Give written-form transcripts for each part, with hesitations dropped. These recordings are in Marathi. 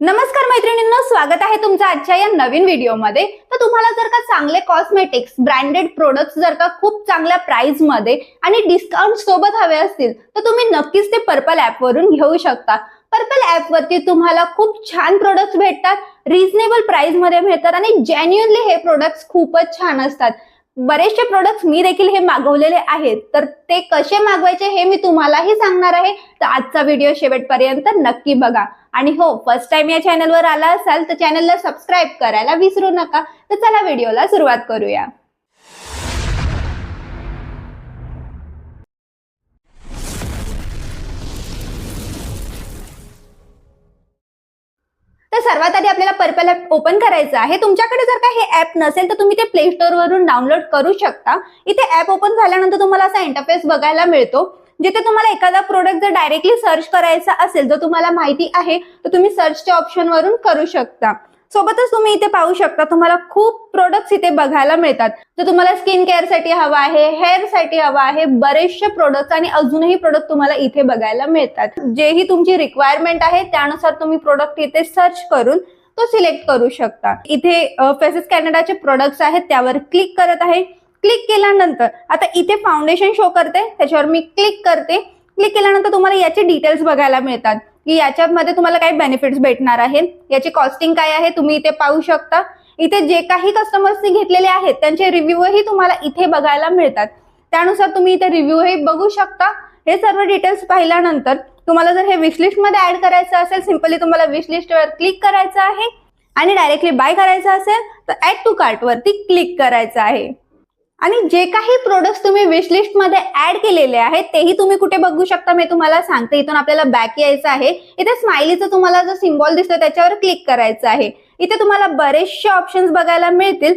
नमस्कार मैत्रिणींनो, स्वागत आहे तुमचं आजच्या या नवीन व्हिडिओमध्ये। तर तुम्हाला जर का चांगले कॉस्मेटिक्स ब्रँडेड प्रोडक्ट्स जर का खूप चांगल्या प्राइस मध्ये आणि डिस्काउंट सोबत हवे असतील तर तुम्ही नक्कीच ते पर्पल ॲप वरून घेऊ शकता। पर्पल ॲप वरती तुम्हाला खूप छान प्रोडक्ट्स भेटतात, रिझनेबल प्राइस मध्ये मिळतात आणि जेन्युइनली हे प्रोडक्ट्स खूपच छान असतात। बरेचसे प्रोडक्ट्स मी देखील हे मागवलेले आहेत, तर ते कसे मागवायचे हे मी तुम्हालाही सांगणार आहे। तर आजचा व्हिडिओ शेवटपर्यंत नक्की बघा आणि हो, फर्स्ट टाइम या चॅनलवर आला असाल तर चॅनलला सबस्क्राइब करायला विसरू नका। तर चला व्हिडिओला सुरुवात करूया। तर सर्वात आधी आपल्याला पर्पल ॲप ओपन करायचं आहे। तुमच्याकडे जर का हे ॲप नसेल तर तुम्ही ते प्ले स्टोर वरून डाउनलोड करू शकता। इथे ॲप ओपन झाल्यानंतर तुम्हाला असा इंटरफेस बघायला मिळतो, जिथे तुम्हाला एखादा प्रोडक्ट जर डायरेक्टली सर्च करायचा असेल, जर तुम्हाला माहिती आहे तर तुम्ही सर्चच्या ऑप्शन वरून करू शकता। सोबतच तुम्ही इथे पाहू शकता तुम्हाला खूप प्रोडक्ट्स इथे बघायला मिळतात। जर तुम्हाला स्किन केअर साठी हवा आहे, हेअर साठी हवा आहे, बरेचसे प्रोडक्ट्स आणि अजूनही प्रोडक्ट तुम्हाला इथे बघायला मिळतात। जेही तुमची रिक्वायरमेंट आहे त्यानुसार तुम्ही प्रोडक्ट इथे सर्च करून तो सिलेक्ट करू शकता। इथे फेसेस कॅनडाचे प्रोडक्ट्स आहेत, त्यावर क्लिक करत आहे। क्लिक केल्यानंतर आता इथे फाउंडेशन शो करते, त्याच्यावर मी क्लिक करते। क्लिक केल्यानंतर तुम्हाला याचे डिटेल्स बघायला मिळतात की याच्यामध्ये तुम्हाला काय बेनिफिट्स भेटणार आहेत, याची कॉस्टिंग काय आहे तुम्ही इथे पाहू शकता। इथे जे काही कस्टमर्सनी घेतलेले आहेत त्यांचे रिव्ह्यूही तुम्हाला इथे बघायला मिळतात, त्यानुसार तुम्ही इथे रिव्ह्यूही बघू शकता। हे सर्व डिटेल्स पाहिल्यानंतर तुम्हाला जर हे विशलिस्ट मध्ये ऍड करायचं असेल, सिंपली तुम्हाला विशलिस्ट वर क्लिक करायचं आहे आणि डायरेक्टली बाय करायचं असेल तर ऍड टू कार्ट वरती क्लिक करायचं आहे। आणि जे काही प्रोडक्ट्स तुम्ही विशलिस्ट मध्ये ऍड केलेले आहेत तेही तुम्ही कुठे बघू शकता मी तुम्हाला सांगते। इथून आपल्याला बॅक यायचं आहे। इथे स्माइलीचं तुम्हाला जो सिम्बॉल दिसतोय त्याच्यावर क्लिक करायचं आहे। इथे तुम्हाला बरेचसे ऑप्शन्स बघायला मिळतील,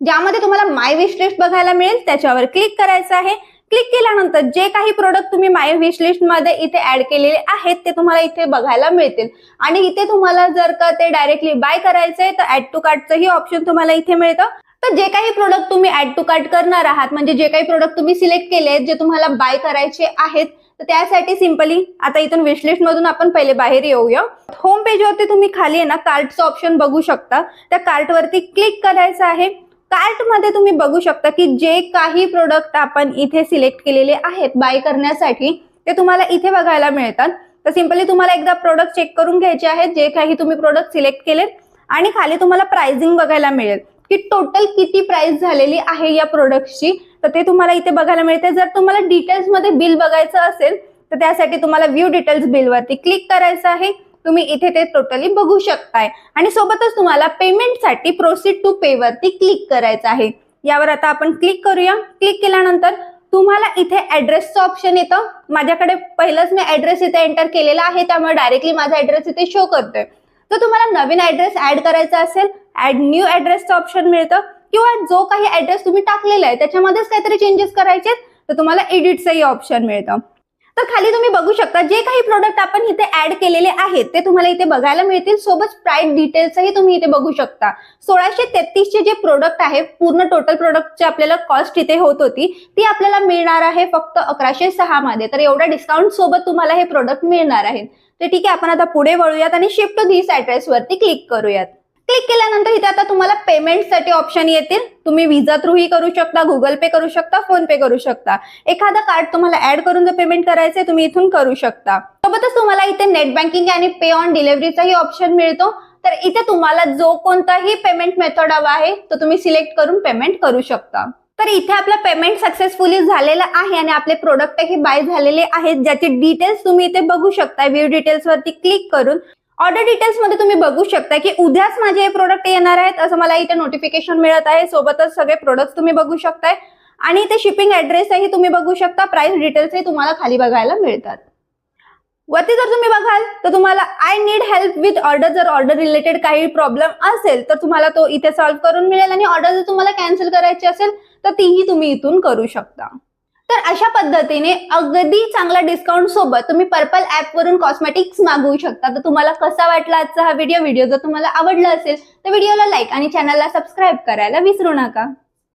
ज्यामध्ये तुम्हाला माय विशलिस्ट बघायला मिळेल, त्याच्यावर क्लिक करायचं आहे। क्लिक केल्यानंतर जे काही प्रोडक्ट तुम्ही माय विशलिस्ट मध्ये इथे ऍड केलेले आहेत ते तुम्हाला इथे बघायला मिळतील आणि इथे तुम्हाला जर का ते डायरेक्टली बाय करायचंय तर ऍड टू कार्टचंही ऑप्शन तुम्हाला इथे मिळतं। तर जे काही प्रोडक्ट तुम्ही ऍड टू कार्ट करणार आहात, म्हणजे जे काही प्रोडक्ट तुम्ही सिलेक्ट केले आहेत जे तुम्हाला बाय करायचे आहेत, तर त्यासाठी सिंपली आता इथून विशलिस्ट मधून आपण पहिले बाहेर येऊया। होम पेज वरती तुम्ही खाली आहे ना कार्टचं ऑप्शन बघू शकता, त्या कार्ट वरती क्लिक करायचं आहे। कार्ट मध्ये तुम्ही बघू शकता की जे काही प्रोडक्ट आपण इथे सिलेक्ट केलेले आहेत बाय करण्यासाठी ते तुम्हाला इथे बघायला मिळतात। तर सिंपली तुम्हाला एकदा प्रोडक्ट चेक करून घ्यायचे आहेत जे काही तुम्ही प्रोडक्ट सिलेक्ट केलेत आणि खाली तुम्हाला प्राइसिंग बघायला मिळेल की टोटल किती प्राइस झालेली आहे या प्रोडक्टची, तर ते तुम्हाला इथे बघायला मिळते। जर तुम्हाला डिटेल्स मध्ये बिल बघायचं असेल तर त्यासाठी तुम्हाला व्ह्यू डिटेल्स बिल वरती क्लिक करायचं आहे। तुम्ही इथे ते टोटली बघू शकताय आणि सोबतच तुम्हाला पेमेंट साठी प्रोसीड टू पे वरती क्लिक करायचं आहे। यावर आता आपण क्लिक करूया। क्लिक केल्यानंतर तुम्हाला इथे ऍड्रेसचं ऑप्शन येतं। माझ्याकडे पहिलंच मी ऍड्रेस इथे एंटर केलेला आहे, त्यामुळे डायरेक्टली माझा ऍड्रेस इथे शो करतोय। तर तुम्हाला नवीन ऍड्रेस ऍड करायचा असेल, ऍड न्यू ऍड्रेसचं ऑप्शन मिळतं, किंवा जो काही ऍड्रेस तुम्ही टाकलेला आहे त्याच्यामध्येच काहीतरी चेंजेस करायचे तर तुम्हाला एडिटचंही ऑप्शन मिळतं। तर खाली तुम्ही बघू शकता जे काही प्रोडक्ट आपण इथे ऍड केलेले आहेत ते तुम्हाला इथे बघायला मिळतील। सोबत प्राइस डिटेल्सही तुम्ही इथे बघू शकता। 1633 चे जे प्रोडक्ट आहे, पूर्ण टोटल प्रोडक्टची आपल्याला कॉस्ट इथे होत होती ती आपल्याला मिळणार आहे फक्त 1106 मध्ये। तर एवढा डिस्काउंट सोबत तुम्हाला हे प्रोडक्ट मिळणार आहेत। तर ठीक आहे, आपण आता पुढे वळूयात आणि शिफ्ट टू धिस ऍड्रेस वरती क्लिक करूयात। क्लिक केल्यानंतर इथे आता तुम्हाला पेमेंटसाठी ऑप्शन येतील। तुम्ही व्हिसा थ्रूही करू शकता, गुगल पे करू शकता, फोन पे करू शकता। एखादा कार्ड तुम्हाला ऍड करून जर पेमेंट करायचंय तुम्ही इथून करू शकता। सोबतच तुम्हाला इथे नेट बँकिंग आणि पे ऑन डिलिव्हरीचाही ऑप्शन मिळतो। तर इथे तुम्हाला जो कोणताही पेमेंट मेथड हवा आहे तो तुम्ही सिलेक्ट करून पेमेंट करू शकता। तर इथे आपलं पेमेंट सक्सेसफुली झालेलं आहे आणि आपले प्रोडक्टही बाय झालेले आहेत, ज्याचे डिटेल्स तुम्ही इथे बघू शकता। व्ह्यू डिटेल्स वरती क्लिक करून ऑर्डर डिटेल्स मध्ये तुम्ही बघू शकता की उद्याच माझे हे प्रोडक्ट येणार आहेत असं मला इथे नोटिफिकेशन मिळत आहे। सोबतच सगळे प्रोडक्ट्स तुम्ही बघू शकताय आणि इथे शिपिंग ऍड्रेसही तुम्ही बघू शकता। प्राइस डिटेल्सही तुम्हाला खाली बघायला मिळतात। वरती जर तुम्ही बघाल तर तुम्हाला I need help with order, जर ऑर्डर रिलेटेड काही प्रॉब्लेम असेल तर तुम्हाला तो इथे सॉल्व्ह करून मिळेल आणि ऑर्डर जर तुम्हाला कॅन्सल करायची असेल तर तीही तुम्ही इथून करू शकता। तर अशा पद्धतीने अगदी चांगला डिस्काउंट सोबत तुम्ही पर्पल ॲप वरून कॉस्मेटिक्स मागवू शकता। तर तुम्हाला कसा वाटला आजचा हा व्हिडिओ जर तुम्हाला आवडला असेल तर व्हिडिओला लाईक आणि चॅनलला सबस्क्राईब करायला विसरू नका।